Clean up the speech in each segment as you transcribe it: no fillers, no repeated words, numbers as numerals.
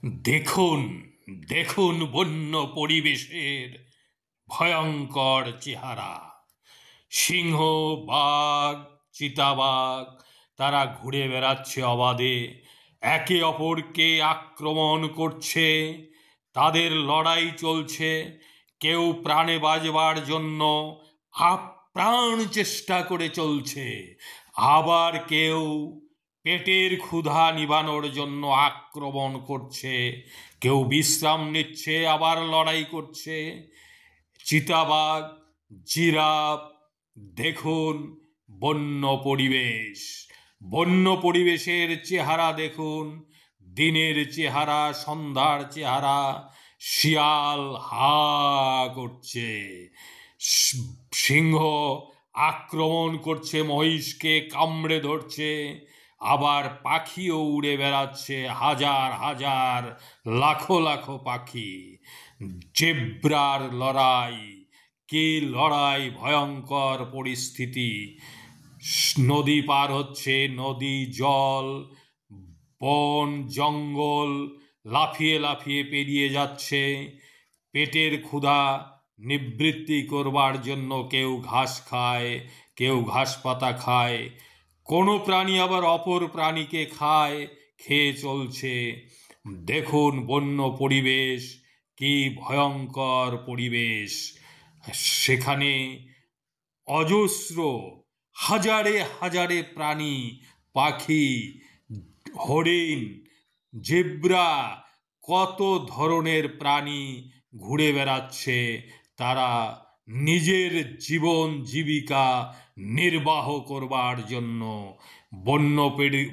দেখুন দেখুন বন্য পরিবেশের ভয়ঙ্কর চেহারা। সিংহ, বাঘ, চিতাবাঘ তারা ঘুরে বেড়াচ্ছে অবাধে, একে অপরকে আক্রমণ করছে, তাদের লড়াই চলছে। কেউ প্রাণে বাঁচবার জন্য আপ্রাণ চেষ্টা করে চলছে, আবার কেউ পেটের ক্ষুধা নিবানোর জন্য আক্রমণ করছে। কেউ বিশ্রাম নিচ্ছে, আবার লড়াই করছে। চিতাবাঘ, জিরাফ, দেখুন বন্য পরিবেশ। বন্য পরিবেশের চেহারা দেখুন, দিনের চেহারা, সন্ধ্যার চেহারা। শিয়াল হা করছে, সিংহ আক্রমণ করছে, মহিষকে কামড়ে ধরছে। আবার পাখিও উড়ে বেড়াচ্ছে, হাজার হাজার লাখো লাখো পাখি। জেব্রার লড়াই, কি লড়াই, ভয়ঙ্কর পরিস্থিতি। নদী পার হচ্ছে, নদী, জল, বন, জঙ্গল, লাফিয়ে লাফিয়ে পেরিয়ে যাচ্ছে। পেটের ক্ষুধা নিবৃত্তি করবার জন্য কেউ ঘাস খায়, কেউ ঘাস পাতা খায়। কোনো প্রাণী আবার অপর প্রাণীকে খায়, খেয়ে চলছে। দেখুন বন্য পরিবেশ, কি ভয়ঙ্কর পরিবেশ। সেখানে অজস্র, হাজারে হাজারে প্রাণী, পাখি, হরিণ, জেব্রা, কত ধরনের প্রাণী ঘুরে বেড়াচ্ছে। তারা নিজের জীবন জীবিকা নির্বাহ করবার জন্য। বন্য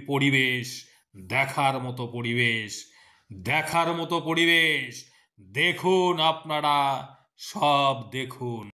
পরিবেশ, দেখার মতো পরিবেশ, দেখার মতো পরিবেশ। দেখুন, আপনারা সব দেখুন।